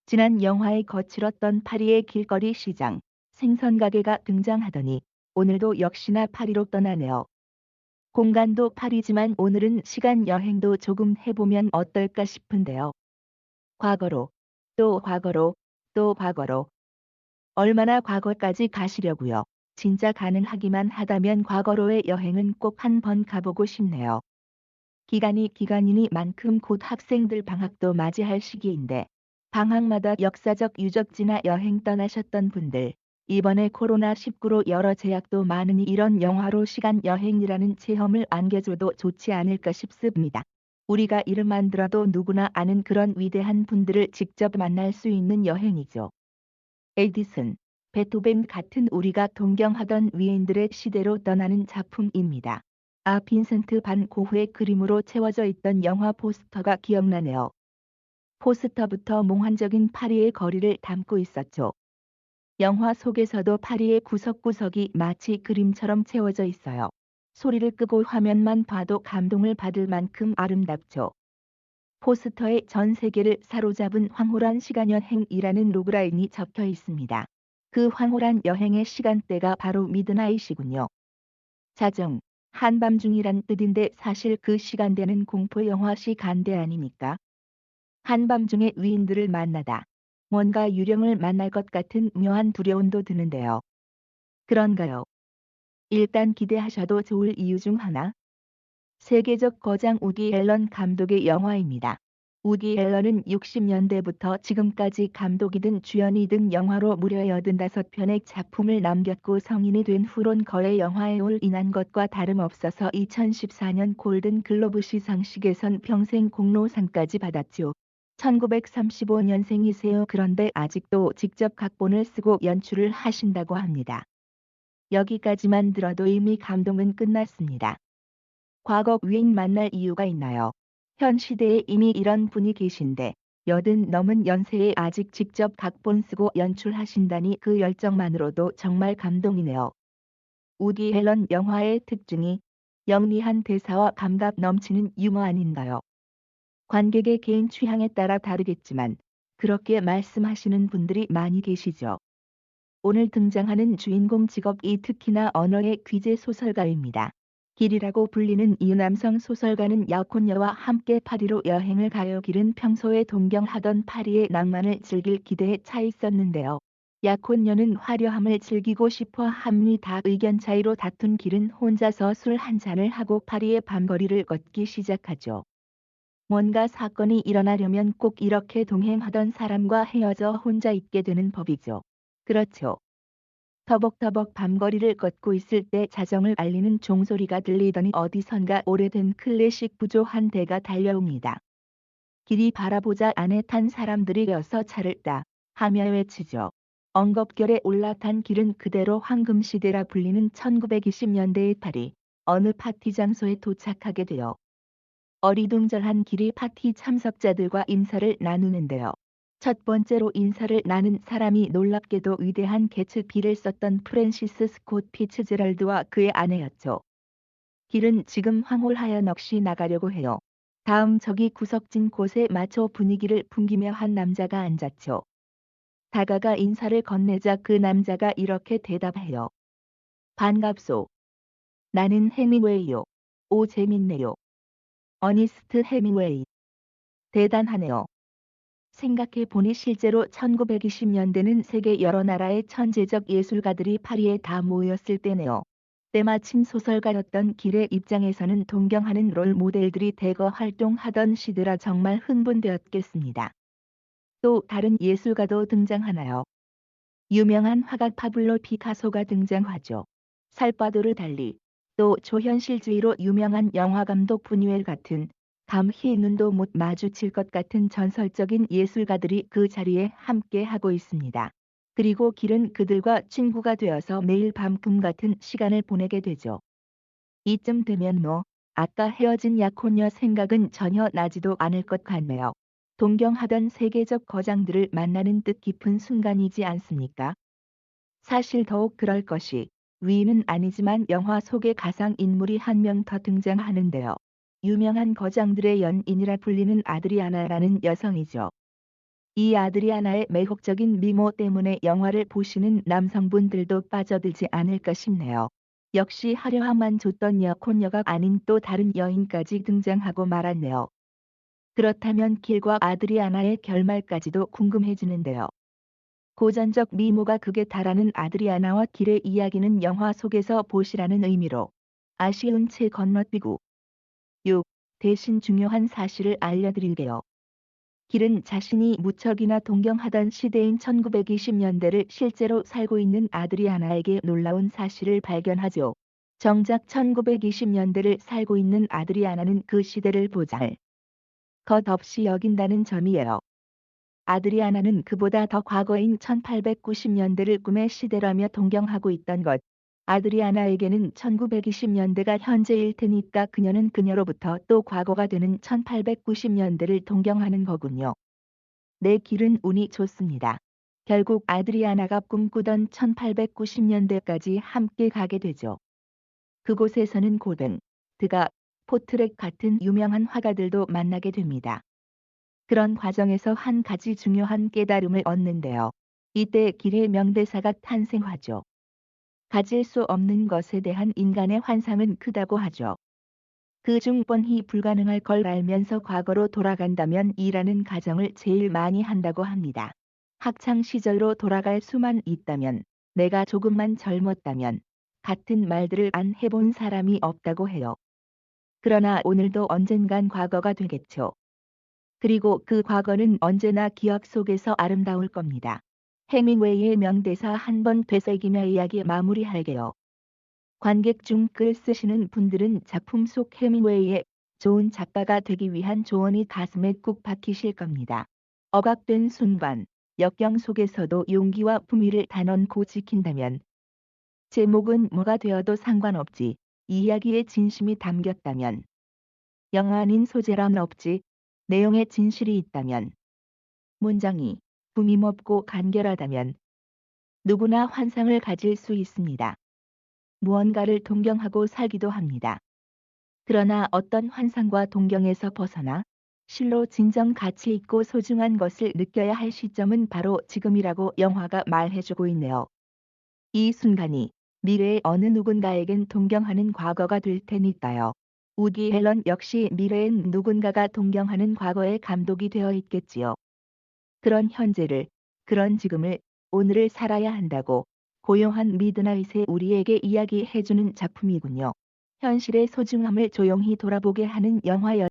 지난 영화에 거칠었던 파리의 길거리 시장, 생선 가게가 등장하더니 오늘도 역시나 파리로 떠나네요. 공간도 파리지만 오늘은 시간 여행도 조금 해보면 어떨까 싶은데요. 과거로, 또 과거로, 또 과거로. 얼마나 과거까지 가시려고요. 진짜 가능하기만 하다면 과거로의 여행은 꼭 한 번 가보고 싶네요. 기간이 기간이니만큼 곧 학생들 방학도 맞이할 시기인데 방학마다 역사적 유적지나 여행 떠나셨던 분들, 이번에 코로나19로 여러 제약도 많으니 이런 영화로 시간 여행이라는 체험을 안겨줘도 좋지 않을까 싶습니다. 우리가 이름 안 들어도 누구나 아는 그런 위대한 분들을 직접 만날 수 있는 여행이죠. 에디슨, 베토벤 같은 우리가 동경하던 위인들의 시대로 떠나는 작품입니다. 아, 빈센트 반 고흐의 그림으로 채워져 있던 영화 포스터가 기억나네요. 포스터부터 몽환적인 파리의 거리를 담고 있었죠. 영화 속에서도 파리의 구석구석이 마치 그림처럼 채워져 있어요. 소리를 끄고 화면만 봐도 감동을 받을 만큼 아름답죠. 포스터에 전 세계를 사로잡은 황홀한 시간여행이라는 로그라인이 적혀 있습니다. 그 황홀한 여행의 시간대가 바로 미드나잇이군요. 자정, 한밤중이란 뜻인데 사실 그 시간대는 공포영화 시간대 아닙니까? 한밤중에 위인들을 만나다. 뭔가 유령을 만날 것 같은 묘한 두려움도 드는데요. 그런가요? 일단 기대하셔도 좋을 이유 중 하나. 세계적 거장 우디 앨런 감독의 영화입니다. 우디 앨런은 60년대부터 지금까지 감독이든 주연이든 영화로 무려 85편의 작품을 남겼고 성인이 된 후론 거의 영화에 올인한 것과 다름없어서 2014년 골든 글로브 시상식에선 평생 공로상까지 받았죠. 1935년생이세요. 그런데 아직도 직접 각본을 쓰고 연출을 하신다고 합니다. 여기까지만 들어도 이미 감동은 끝났습니다. 과거 위인 만날 이유가 있나요? 현 시대에 이미 이런 분이 계신데 80 넘은 연세에 아직 직접 각본 쓰고 연출하신다니 그 열정만으로도 정말 감동이네요. 우디 앨런 영화의 특징이 영리한 대사와 감각 넘치는 유머 아닌가요? 관객의 개인 취향에 따라 다르겠지만 그렇게 말씀하시는 분들이 많이 계시죠. 오늘 등장하는 주인공 직업이 특히나 언어의 귀재 소설가입니다. 길이라고 불리는 이 남성 소설가는 약혼녀와 함께 파리로 여행을 가요. 길은 평소에 동경하던 파리의 낭만을 즐길 기대에 차 있었는데요. 약혼녀는 화려함을 즐기고 싶어 합니다. 의견 차이로 다툰 길은 혼자서 술 한 잔을 하고 파리의 밤거리를 걷기 시작하죠. 뭔가 사건이 일어나려면 꼭 이렇게 동행하던 사람과 헤어져 혼자 있게 되는 법이죠. 그렇죠. 터벅터벅 밤거리를 걷고 있을 때 자정을 알리는 종소리가 들리더니 어디선가 오래된 클래식 부조 한 대가 달려옵니다. 길이 바라보자 안에 탄 사람들이 여서 차를 따 하며 외치죠. 엉겁결에 올라탄 길은 그대로 황금시대라 불리는 1920년대의 파리 어느 파티 장소에 도착하게 되어 어리둥절한 길이 파티 참석자들과 인사를 나누는데요. 첫 번째로 인사를 나눈 사람이 놀랍게도 위대한 개츠비를 썼던 프랜시스 스콧 피츠제럴드와 그의 아내였죠. 길은 지금 황홀하여 넋이 나가려고 해요. 다음 저기 구석진 곳에 맞춰 분위기를 풍기며 한 남자가 앉았죠. 다가가 인사를 건네자 그 남자가 이렇게 대답해요. 반갑소. 나는 해밍웨이요. 오 재밌네요. 어니스트 해밍웨이. 대단하네요. 생각해 보니 실제로 1920년대는 세계 여러 나라의 천재적 예술가들이 파리에 다 모였을 때네요. 때마침 소설가였던 길의 입장에서는 동경하는 롤 모델들이 대거 활동하던 시대라 정말 흥분되었겠습니다. 또 다른 예술가도 등장하나요? 유명한 화가 파블로 피카소가 등장하죠. 살바도르 달리, 또 초현실주의로 유명한 영화감독 부뉴엘 같은 감히 눈도 못 마주칠 것 같은 전설적인 예술가들이 그 자리에 함께 하고 있습니다. 그리고 길은 그들과 친구가 되어서 매일 밤금 같은 시간을 보내게 되죠. 이쯤 되면 뭐 아까 헤어진 약혼녀 생각은 전혀 나지도 않을 것 같네요. 동경하던 세계적 거장들을 만나는 뜻깊은 순간이지 않습니까? 사실 더욱 그럴 것이 위인은 아니지만 영화 속의 가상 인물이 한 명 더 등장하는데요. 유명한 거장들의 연인이라 불리는 아드리아나라는 여성이죠. 이 아드리아나의 매혹적인 미모 때문에 영화를 보시는 남성분들도 빠져들지 않을까 싶네요. 역시 화려함만 줬던 여콘녀가 아닌 또 다른 여인까지 등장하고 말았네요. 그렇다면 길과 아드리아나의 결말까지도 궁금해지는데요. 고전적 미모가 극에 달하는 아드리아나와 길의 이야기는 영화 속에서 보시라는 의미로 아쉬운 채 건너뛰고 6. 대신 중요한 사실을 알려드릴게요. 길은 자신이 무척이나 동경하던 시대인 1920년대를 실제로 살고 있는 아드리아나에게 놀라운 사실을 발견하죠. 정작 1920년대를 살고 있는 아드리아나는 그 시대를 보잘 것 없이 여긴다는 점이에요. 아드리아나는 그보다 더 과거인 1890년대를 꿈의 시대라며 동경하고 있던 것. 아드리아나에게는 1920년대가 현재일 테니까 그녀는 그녀로부터 또 과거가 되는 1890년대를 동경하는 거군요. 내 길은 운이 좋습니다. 결국 아드리아나가 꿈꾸던 1890년대까지 함께 가게 되죠. 그곳에서는 고든, 드가, 포트렉 같은 유명한 화가들도 만나게 됩니다. 그런 과정에서 한 가지 중요한 깨달음을 얻는데요. 이때 길의 명대사가 탄생하죠. 가질 수 없는 것에 대한 인간의 환상은 크다고 하죠. 그중 뻔히 불가능할 걸 알면서 과거로 돌아간다면 이라는 가정을 제일 많이 한다고 합니다. 학창 시절로 돌아갈 수만 있다면, 내가 조금만 젊었다면, 같은 말들을 안 해본 사람이 없다고 해요. 그러나 오늘도 언젠간 과거가 되겠죠. 그리고 그 과거는 언제나 기억 속에서 아름다울 겁니다. 해밍웨이의 명대사 한 번 되새기며 이야기 마무리할게요. 관객 중 글 쓰시는 분들은 작품 속 해밍웨이의 좋은 작가가 되기 위한 조언이 가슴에 꾹 박히실 겁니다. 억압된 순간, 역경 속에서도 용기와 품위를 단언고 지킨다면 제목은 뭐가 되어도 상관없지. 이야기의 진심이 담겼다면 영화 아닌 소재란 없지. 내용에 진실이 있다면 문장이 꾸밈없고 간결하다면 누구나 환상을 가질 수 있습니다. 무언가를 동경하고 살기도 합니다. 그러나 어떤 환상과 동경에서 벗어나 실로 진정 가치 있고 소중한 것을 느껴야 할 시점은 바로 지금이라고 영화가 말해주고 있네요. 이 순간이 미래의 어느 누군가에겐 동경하는 과거가 될 테니까요. 우디 앨런 역시 미래엔 누군가가 동경하는 과거에 감독이 되어 있겠지요. 그런 현재를, 그런 지금을, 오늘을 살아야 한다고 고요한 미드나잇에 우리에게 이야기해주는 작품이군요. 현실의 소중함을 조용히 돌아보게 하는 영화였습니다.